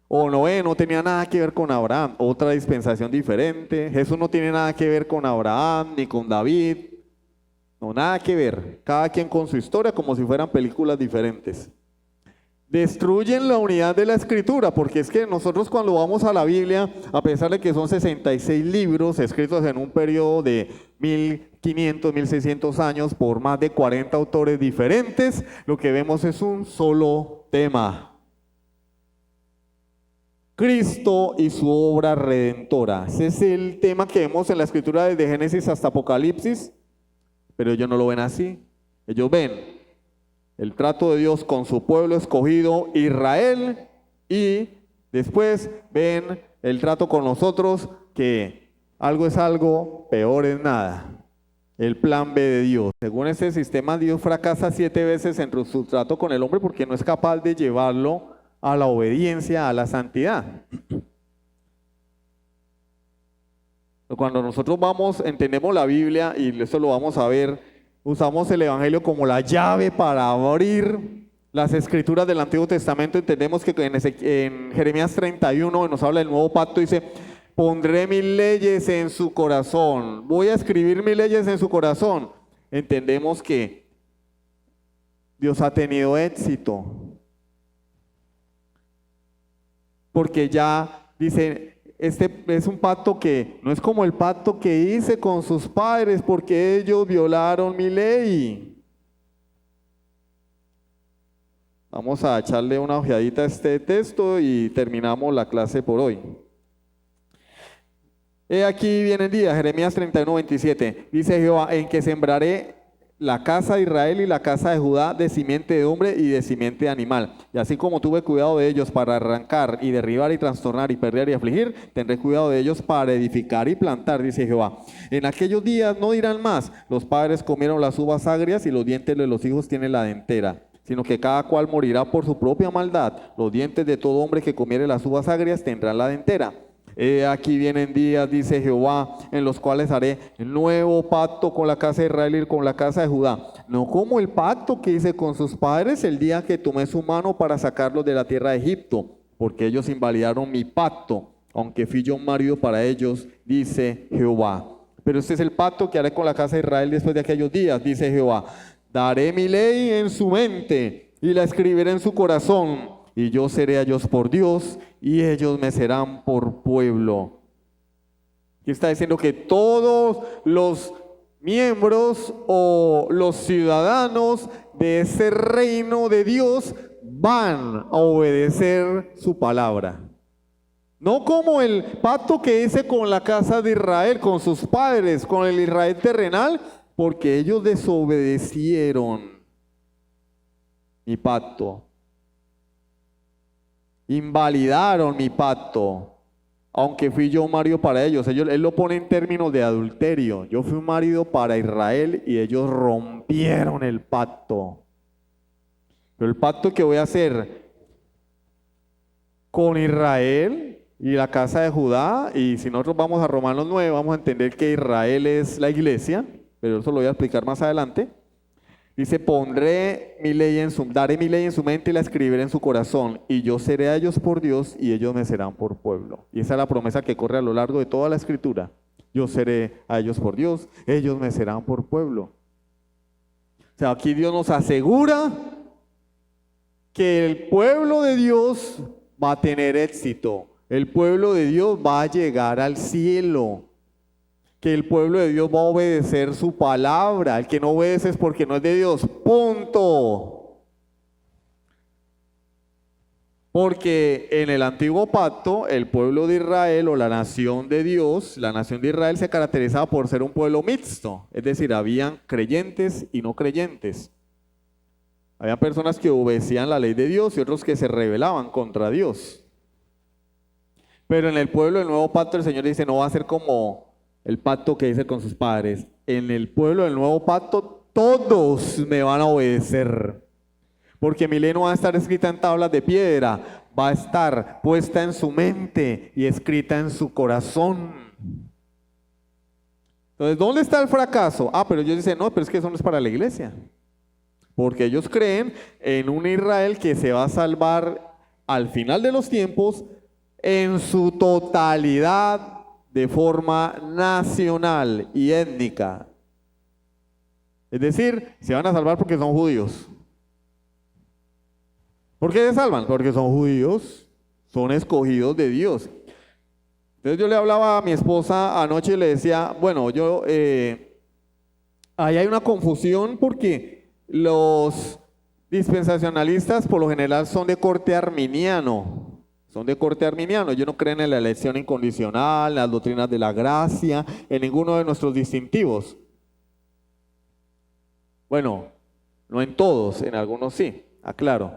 O Noé no tenía nada que ver con Abraham. Otra dispensación diferente. Jesús no tiene nada que ver con Abraham ni con David. No, nada que ver. Cada quien con su historia como si fueran películas diferentes. Destruyen la unidad de la Escritura, porque es que nosotros cuando vamos a la Biblia, a pesar de que son 66 libros escritos en un periodo de 1500, 1600 años por más de 40 autores diferentes, lo que vemos es un solo tema. Cristo y su obra redentora. Ese es el tema que vemos en la escritura desde Génesis hasta Apocalipsis, pero ellos no lo ven así. Ellos ven el trato de Dios con su pueblo escogido Israel y después ven el trato con nosotros, que algo es algo, peor es nada. El plan B de Dios. Según ese sistema, Dios fracasa 7 veces en su trato con el hombre porque no es capaz de llevarlo a la obediencia, a la santidad. Cuando nosotros entendemos la Biblia, y eso lo vamos a ver, usamos el Evangelio como la llave para abrir las escrituras del Antiguo Testamento. Entendemos que en Jeremías 31 nos habla del nuevo pacto, dice: pondré mis leyes en su corazón, voy a escribir mis leyes en su corazón. Entendemos que Dios ha tenido éxito, porque ya dice, este es un pacto que no es como el pacto que hice con sus padres, porque ellos violaron mi ley. Vamos a echarle una ojeadita a este texto y terminamos la clase por hoy. He aquí viene el día, Jeremías 31, 27. Dice Jehová: en que sembraré la casa de Israel y la casa de Judá de simiente de hombre y de simiente de animal. Y así como tuve cuidado de ellos para arrancar y derribar y trastornar y perder y afligir, tendré cuidado de ellos para edificar y plantar, dice Jehová. En aquellos días no dirán más: los padres comieron las uvas agrias y los dientes de los hijos tienen la dentera, sino que cada cual morirá por su propia maldad. Los dientes de todo hombre que comiere las uvas agrias tendrán la dentera. Aquí vienen días, dice Jehová, en los cuales haré nuevo pacto con la casa de Israel y con la casa de Judá, no como el pacto que hice con sus padres el día que tomé su mano para sacarlos de la tierra de Egipto, porque ellos invalidaron mi pacto, aunque fui yo un marido para ellos, dice Jehová. Pero este es el pacto que haré con la casa de Israel después de aquellos días, dice Jehová: daré mi ley en su mente y la escribiré en su corazón, y yo seré a ellos por Dios, y ellos me serán por pueblo. Aquí está diciendo que todos los miembros o los ciudadanos de ese reino de Dios van a obedecer su palabra. No como el pacto que hice con la casa de Israel, con sus padres, con el Israel terrenal, porque ellos desobedecieron mi pacto. Invalidaron mi pacto, aunque fui yo un marido para ellos. Él lo pone en términos de adulterio. Yo fui un marido para Israel y ellos rompieron el pacto. Pero el pacto que voy a hacer con Israel y la casa de Judá, y si nosotros vamos a Romanos 9, vamos a entender que Israel es la iglesia, pero eso lo voy a explicar más adelante. Dice: daré mi ley en su mente y la escribiré en su corazón, y yo seré a ellos por Dios y ellos me serán por pueblo. Y esa es la promesa que corre a lo largo de toda la escritura. Yo seré a ellos por Dios, ellos me serán por pueblo. O sea, aquí Dios nos asegura que el pueblo de Dios va a tener éxito. El pueblo de Dios va a llegar al cielo. Que el pueblo de Dios va a obedecer su palabra. El que no obedece es porque no es de Dios. Punto. Porque en el antiguo pacto, el pueblo de Israel o la nación de Dios, la nación de Israel se caracterizaba por ser un pueblo mixto. Es decir, habían creyentes y no creyentes. Había personas que obedecían la ley de Dios y otros que se rebelaban contra Dios. Pero en el pueblo del nuevo pacto el Señor dice: no va a ser como el pacto que hice con sus padres. En el pueblo del nuevo pacto todos me van a obedecer. Porque mi ley no va a estar escrita en tablas de piedra, va a estar puesta en su mente y escrita en su corazón. Entonces, ¿dónde está el fracaso? Pero ellos dicen: no, pero es que eso no es para la iglesia. Porque ellos creen en un Israel que se va a salvar al final de los tiempos en su totalidad, de forma nacional y étnica. Es decir, se van a salvar porque son judíos. ¿Por qué se salvan? Porque son judíos, son escogidos de Dios. Entonces yo le hablaba a mi esposa anoche y le decía: bueno, ahí hay una confusión porque los dispensacionalistas por lo general son de corte arminiano. son de corte arminiano. Ellos no creen en la elección incondicional, en las doctrinas de la gracia, en ninguno de nuestros distintivos. Bueno, no en todos, en algunos sí, aclaro.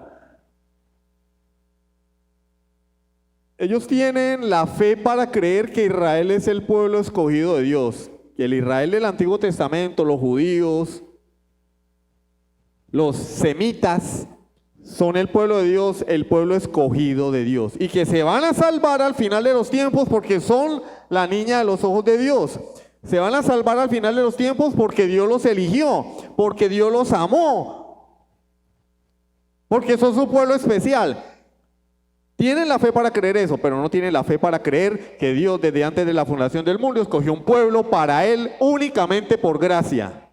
Ellos tienen la fe para creer que Israel es el pueblo escogido de Dios. Que el Israel del Antiguo Testamento, los judíos, los semitas, son el pueblo de Dios, el pueblo escogido de Dios. Y que se van a salvar al final de los tiempos porque son la niña de los ojos de Dios. Se van a salvar al final de los tiempos porque Dios los eligió, porque Dios los amó, porque son su pueblo especial. Tienen la fe para creer eso, pero no tienen la fe para creer que Dios desde antes de la fundación del mundo escogió un pueblo para Él únicamente por gracia.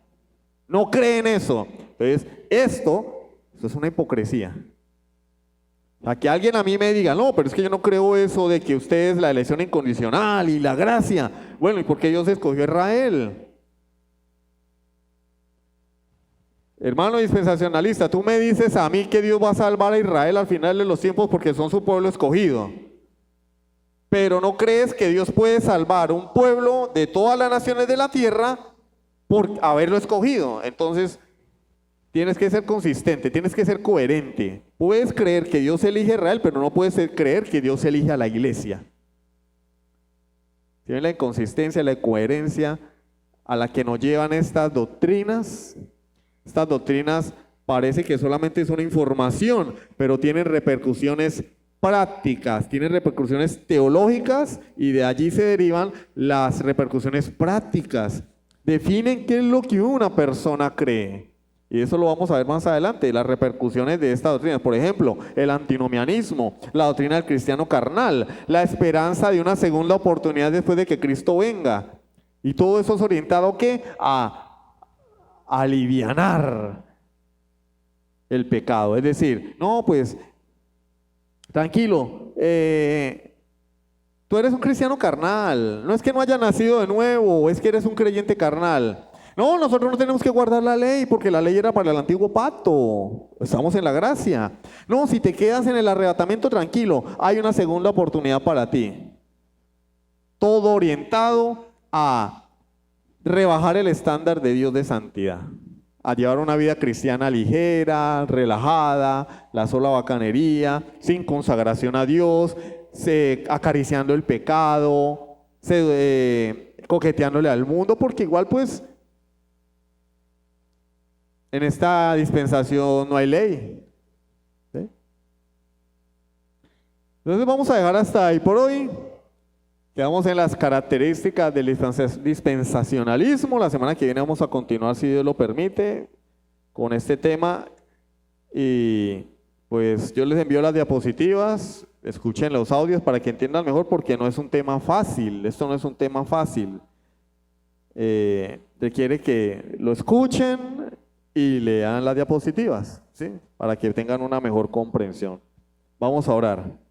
No creen eso. Entonces, esto es una hipocresía. A que alguien a mí me diga, no, pero es que yo no creo eso de que usted es la elección incondicional y la gracia. Bueno, ¿y por qué Dios escogió a Israel? Hermano dispensacionalista, tú me dices a mí que Dios va a salvar a Israel al final de los tiempos porque son su pueblo escogido. Pero no crees que Dios puede salvar un pueblo de todas las naciones de la tierra por haberlo escogido. Entonces, tienes que ser consistente, tienes que ser coherente. Puedes creer que Dios elige a Israel, pero no puedes creer que Dios elige a la iglesia. Tiene la inconsistencia, la incoherencia a la que nos llevan estas doctrinas. Estas doctrinas parece que solamente son información, pero tienen repercusiones prácticas, tienen repercusiones teológicas y de allí se derivan las repercusiones prácticas. Definen qué es lo que una persona cree. Y eso lo vamos a ver más adelante, las repercusiones de estas doctrinas. Por ejemplo, el antinomianismo, la doctrina del cristiano carnal, la esperanza de una segunda oportunidad después de que Cristo venga. Y todo eso es orientado ¿qué? A alivianar el pecado. Es decir, no, pues, tranquilo, tú eres un cristiano carnal, no es que no haya nacido de nuevo, es que eres un creyente carnal. No, nosotros no tenemos que guardar la ley porque la ley era para el antiguo pacto, estamos en la gracia. No, si te quedas en el arrebatamiento, tranquilo, hay una segunda oportunidad para ti. Todo orientado a rebajar el estándar de Dios de santidad, a llevar una vida cristiana ligera, relajada, la sola bacanería, sin consagración a Dios, acariciando el pecado, coqueteándole al mundo, porque igual pues en esta dispensación no hay ley. ¿Sí? Entonces vamos a dejar hasta ahí por hoy. Quedamos en las características del dispensacionalismo. La semana que viene vamos a continuar, si Dios lo permite, con este tema. Y pues yo les envío las diapositivas, escuchen los audios para que entiendan mejor, porque no es un tema fácil. Esto no es un tema fácil. Requiere que lo escuchen y lean las diapositivas, ¿sí? Para que tengan una mejor comprensión. Vamos a orar.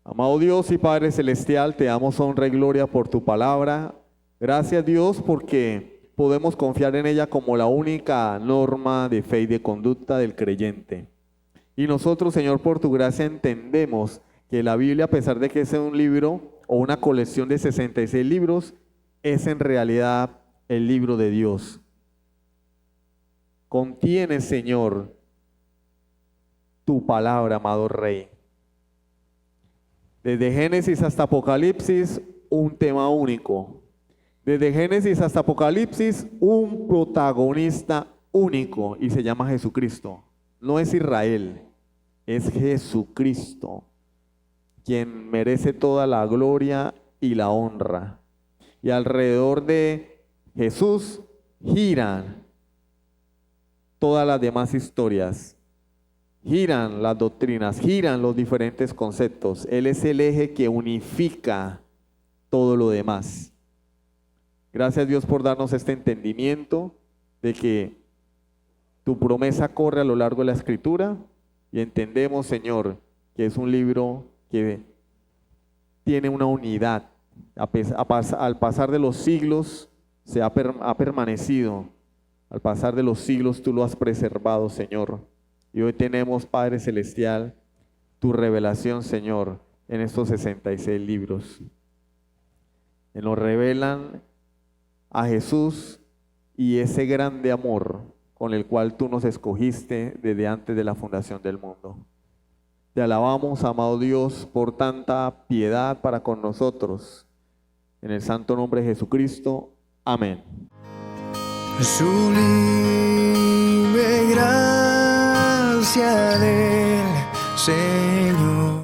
Amado Dios y Padre Celestial, te damos honra y gloria por tu palabra. Gracias Dios porque podemos confiar en ella como la única norma de fe y de conducta del creyente. Y nosotros, Señor, por tu gracia entendemos que la Biblia, a pesar de que sea un libro o una colección de 66 libros, es en realidad el libro de Dios. Contiene, Señor, tu palabra, amado Rey. Desde Génesis hasta Apocalipsis, un tema único. Desde Génesis hasta Apocalipsis, un protagonista único y se llama Jesucristo. No es Israel, es Jesucristo, quien merece toda la gloria y la honra. Y alrededor de Jesús giran todas las demás historias. Giran las doctrinas, giran los diferentes conceptos. Él es el eje que unifica todo lo demás. Gracias Dios por darnos este entendimiento de que tu promesa corre a lo largo de la Escritura y entendemos, Señor, que es un libro que tiene una unidad. Al pasar de los siglos ha permanecido. Al pasar de los siglos tú lo has preservado, Señor. Y hoy tenemos, Padre Celestial, tu revelación, Señor, en estos 66 libros. Que nos revelan a Jesús y ese grande amor con el cual tú nos escogiste desde antes de la fundación del mundo. Te alabamos, amado Dios, por tanta piedad para con nosotros. En el santo nombre de Jesucristo. Amén. Sublime gracia del Señor.